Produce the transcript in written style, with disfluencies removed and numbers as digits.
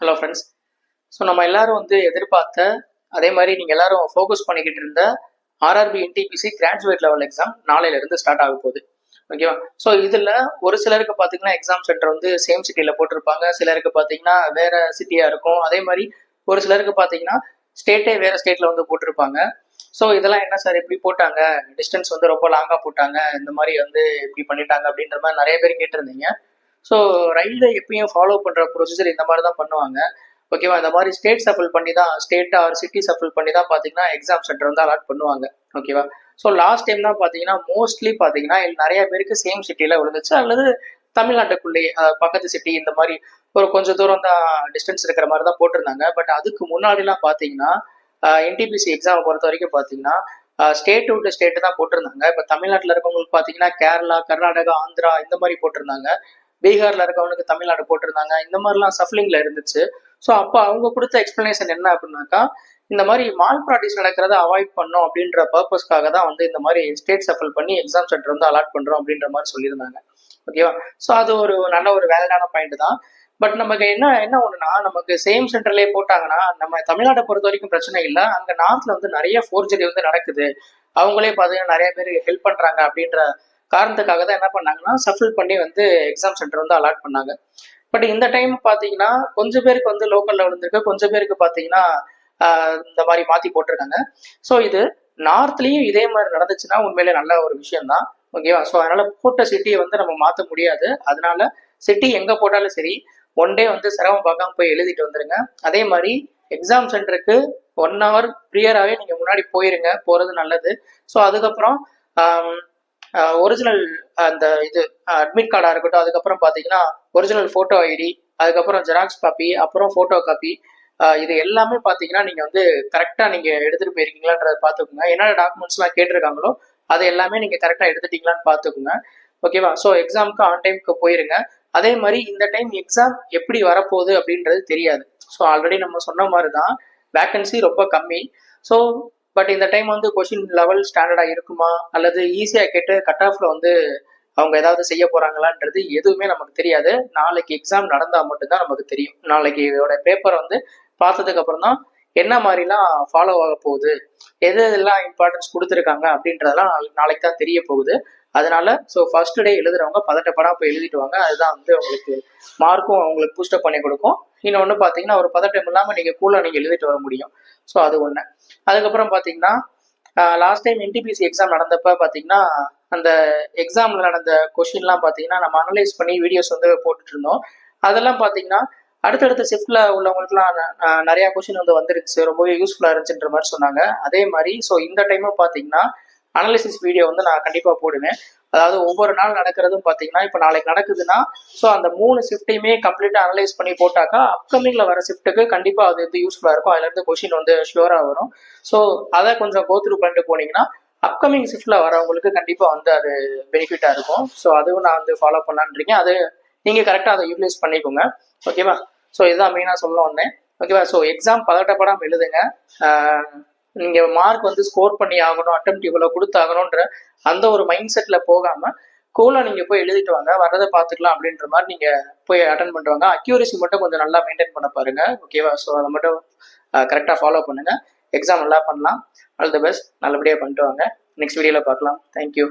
Hello friends. So நம்ம எல்லாரும் எதிர்பார்த்த அதே மாதிரி நீங்கள் எல்லாரும் ஃபோக்கஸ் பண்ணிக்கிட்டு இருந்த RRB NTPC graduate level exam நாளையிலேருந்து ஸ்டார்ட் ஆக போகுது. ஓகேவா? ஸோ இதில் ஒரு சிலருக்கு பார்த்தீங்கன்னா எக்ஸாம் சென்டர் சேம் சிட்டியில் போட்டிருப்பாங்க, சிலருக்கு பார்த்தீங்கன்னா வேற சிட்டியாக இருக்கும். அதே மாதிரி ஒரு சிலருக்கு பார்த்தீங்கன்னா ஸ்டேட்டே வேற ஸ்டேட்டில் போட்டிருப்பாங்க. ஸோ இதெல்லாம் என்ன சார் இப்படி போட்டாங்க, டிஸ்டன்ஸ் ரொம்ப லாங்காக போட்டாங்க, இந்த மாதிரி இப்படி பண்ணிட்டாங்க அப்படின்ற மாதிரி நிறைய பேர் கேட்டிருந்தீங்க. ஸோ ரயில்வே எப்பயும் ஃபாலோ பண்ணுற ப்ரொசீஜர் இந்த மாதிரி தான் பண்ணுவாங்க. ஓகேவா? இந்த மாதிரி ஸ்டேட் சஃபில் பண்ணி தான், ஸ்டேட் ஆர் சிட்டி சஃபில் பண்ணி தான் பார்த்தீங்கன்னா எக்ஸாம் சென்டர் அலாட் பண்ணுவாங்க. ஓகேவா? ஸோ லாஸ்ட் டைம் தான் பார்த்தீங்கன்னா மோஸ்ட்லி பார்த்தீங்கன்னா நிறைய பேருக்கு சேம் சிட்டியில் விழுந்துச்சு, அல்லது தமிழ்நாட்டுக்குள்ளேயே பக்கத்து சிட்டி இந்த மாதிரி ஒரு கொஞ்சம் தூரம் தான் டிஸ்டன்ஸ் இருக்கிற மாதிரி தான் போட்டிருந்தாங்க. பட் அதுக்கு முன்னாடிலாம் பார்த்தீங்கன்னா என்டிபிசி எக்ஸாமை பொறுத்த வரைக்கும் பார்த்தீங்கன்னா ஸ்டேட் விட்டு ஸ்டேட்டு தான் போட்டிருந்தாங்க. இப்போ தமிழ்நாட்டில் இருக்கவங்களுக்கு பார்த்தீங்கன்னா கேரளா, கர்நாடகா, ஆந்திரா இந்த மாதிரி போட்டிருந்தாங்க. பீகார்ல இருக்கவனுக்கு தமிழ்நாடு போட்டிருந்தாங்க. இந்த மாதிரிலாம் சஃப்லிங்ல இருந்துச்சு. ஸோ அப்போ அவங்க கொடுத்த எக்ஸ்பிளனேஷன் என்ன அப்படின்னாக்கா, இந்த மாதிரி மால் ப்ராக்டிஸ் நடக்கிறத அவாய்ட் பண்ணோம் அப்படின்ற பர்பஸ்க்காக தான் இந்த மாதிரி ஸ்டேட் சஃபில் பண்ணி எக்ஸாம் சென்டர் அலாட் பண்றோம் அப்படின்ற மாதிரி சொல்லியிருந்தாங்க. ஓகேவா? ஸோ அது ஒரு நல்ல ஒரு வேலிடான பாயிண்ட் தான். பட் நமக்கு என்ன ஒண்ணுன்னா, நமக்கு சேம் சென்டர்லேயே போட்டாங்கன்னா நம்ம தமிழ்நாட்டை பொறுத்த வரைக்கும் பிரச்சனை இல்லை. அங்கே நார்த்ல நிறைய ஃபோர்ஜரி நடக்குது, அவங்களே பார்த்தீங்கன்னா நிறைய பேர் ஹெல்ப் பண்றாங்க அப்படின்ற காரணத்துக்காக தான் என்ன பண்ணாங்கன்னா சஃபில் பண்ணி எக்ஸாம் சென்டர் அலாட் பண்ணாங்க. பட் இந்த டைம் பார்த்தீங்கன்னா கொஞ்சம் பேருக்கு லோக்கல்ல விழுந்திருக்கு, கொஞ்சம் பேருக்கு பார்த்தீங்கன்னா இந்த மாதிரி மாற்றி போட்டிருக்காங்க. ஸோ இது நார்த்லேயும் இதே மாதிரி நடந்துச்சுன்னா உண்மையிலே நல்ல ஒரு விஷயம் தான். ஓகேவா? ஸோ அதனால போட்ட சிட்டியை நம்ம மாற்ற முடியாது. அதனால சிட்டி எங்கே போட்டாலும் சரி, ஒன் டே சிரமம் பார்க்காம போய் எழுதிட்டு வந்துருங்க. அதே மாதிரி எக்ஸாம் சென்டருக்கு 1 hour ப்ரியராகவே நீங்கள் முன்னாடி போகிறது நல்லது. ஸோ அதுக்கப்புறம் ஒரிஜினல் அந்த அட்மிட் கார்டாக இருக்கட்டும், அதுக்கப்புறம் பார்த்தீங்கன்னா ஒரிஜினல் ஃபோட்டோ ஐடி, அதுக்கப்புறம் ஜெராக்ஸ் காப்பி, அப்புறம் ஃபோட்டோ காப்பி, இது எல்லாமே பார்த்தீங்கன்னா நீங்கள் கரெக்டாக நீங்கள் எடுத்துகிட்டு போயிருக்கீங்களான்றதை பார்த்துக்கோங்க. என்னென்ன டாக்குமெண்ட்ஸ்லாம் கேட்டிருக்காங்களோ அதை எல்லாமே நீங்கள் கரெக்டாக எடுத்துட்டீங்களான்னு பார்த்துக்கோங்க. ஓகேவா? ஸோ எக்ஸாமுக்கு ஆன் டைமுக்கு போயிருங்க. அதே மாதிரி இந்த டைம் எக்ஸாம் எப்படி வரப்போகுது அப்படின்றது தெரியாது. ஸோ ஆல்ரெடி நம்ம சொன்ன மாதிரி தான் வேக்கன்சி ரொம்ப கம்மி. ஸோ பட் இந்த டைம் கொஷின் லெவல் ஸ்டாண்டர்டாக இருக்குமா, அல்லது ஈஸியாக கேட்டு கட் ஆஃப்ல அவங்க ஏதாவது செய்ய போறாங்களான்றது எதுவுமே நமக்கு தெரியாது. நாளைக்கு எக்ஸாம் நடந்தால் மட்டும்தான் நமக்கு தெரியும். நாளைக்கு இதோட பேப்பரை பார்த்ததுக்கு அப்புறம் தான் என்ன மாதிரிலாம் ஃபாலோ ஆக போகுது, எது எல்லாம் இம்பார்ட்டன்ஸ் கொடுத்துருக்காங்க அப்படின்றதெல்லாம் நாளைக்கு தான் தெரிய போகுது. அதனால ஸோ ஃபர்ஸ்ட் டே எழுதுறவங்க பதட்டப்படாம போய் எழுதிட்டு வாங்க. அதுதான் உங்களுக்கு மார்க்கும் அவங்களுக்கு பூஸ்டப் பண்ணி கொடுக்கும். இன்னொன்று பார்த்தீங்கன்னா ஒரு பதட்டம் இல்லாமல் நீங்கள் கூலாக நீங்கள் எழுதிட்டு வர முடியும். ஸோ அது ஒன்று. அதுக்கப்புறம் பார்த்தீங்கன்னா லாஸ்ட் டைம் என்டிபிசி எக்ஸாம் நடந்தப்ப பார்த்தீங்கன்னா அந்த எக்ஸாமில் நடந்த கொஷின்லாம் பார்த்தீங்கன்னா நம்ம அனலைஸ் பண்ணி வீடியோஸ் போட்டுட்டு இருந்தோம். அதெல்லாம் பார்த்தீங்கன்னா அடுத்தடுத்த ஷிஃப்ட்ல உள்ளவங்களுக்குலாம் நிறைய கொஷின் வந்துருச்சு, ரொம்பவே யூஸ்ஃபுல்லாக இருந்துச்சுன்ற மாதிரி சொன்னாங்க. அதே மாதிரி ஸோ இந்த டைமும் பார்த்தீங்கன்னா அனலிசிஸ் வீடியோ நான் கண்டிப்பாக போடுவேன். அதாவது ஒவ்வொரு நாள் நடக்கிறதும் பார்த்தீங்கன்னா இப்போ நாளைக்கு நடக்குதுன்னா ஸோ அந்த 3 ஷிஃப்ட்டையுமே கம்ப்ளீட்டாக அனலைஸ் பண்ணி போட்டாக்கா அப்கமிங்ல வர ஷிஃப்ட்டுக்கு கண்டிப்பாக அது யூஸ்ஃபுல்லாக இருக்கும். அதுலேருந்து கொஷின் ஷியூராக வரும். ஸோ அதை கொஞ்சம் கோத்ரூ பண்ணிட்டு போனீங்கன்னா அப்கமிங் ஷிஃப்ட்ல வரவங்களுக்கு கண்டிப்பாக அது பெனிஃபிட்டாக இருக்கும். ஸோ அதுவும் நான் ஃபாலோ பண்ணலான்றீங்க. அது நீங்கள் கரெக்டாக அதை யூட்டிலைஸ் பண்ணிக்கோங்க. ஓகேவா? ஸோ இதுதான் மெயினாக சொல்ல வந்தேன். ஓகேவா? ஸோ எக்ஸாம் பதட்டப்படாமல் எழுதுங்க. நீங்கள் மார்க் ஸ்கோர் பண்ணி ஆகணும், அட்டெம்ப்ட் இவ்வளோ கொடுத்தாகணுன்ற அந்த ஒரு மைண்ட் செட்டில் போகாமல் கூலாக நீங்கள் போய் எழுதிட்டு வாங்க, வரதை பார்த்துக்கலாம் அப்படின்ற மாதிரி நீங்கள் போய் அட்டன் பண்ணுவாங்க. அக்யூரசி மட்டும் கொஞ்சம் நல்லா மெயின்டைன் பண்ண பாருங்க. ஓகேவா? ஸோ அதை மட்டும் கரெக்டாக ஃபாலோ பண்ணுங்கள். எக்ஸாம் நல்லா பண்ணலாம். All the best. நல்லபடியாக பண்ணிட்டு வாங்க. நெக்ஸ்ட் வீடியோவில் பார்க்கலாம். தேங்க்யூ.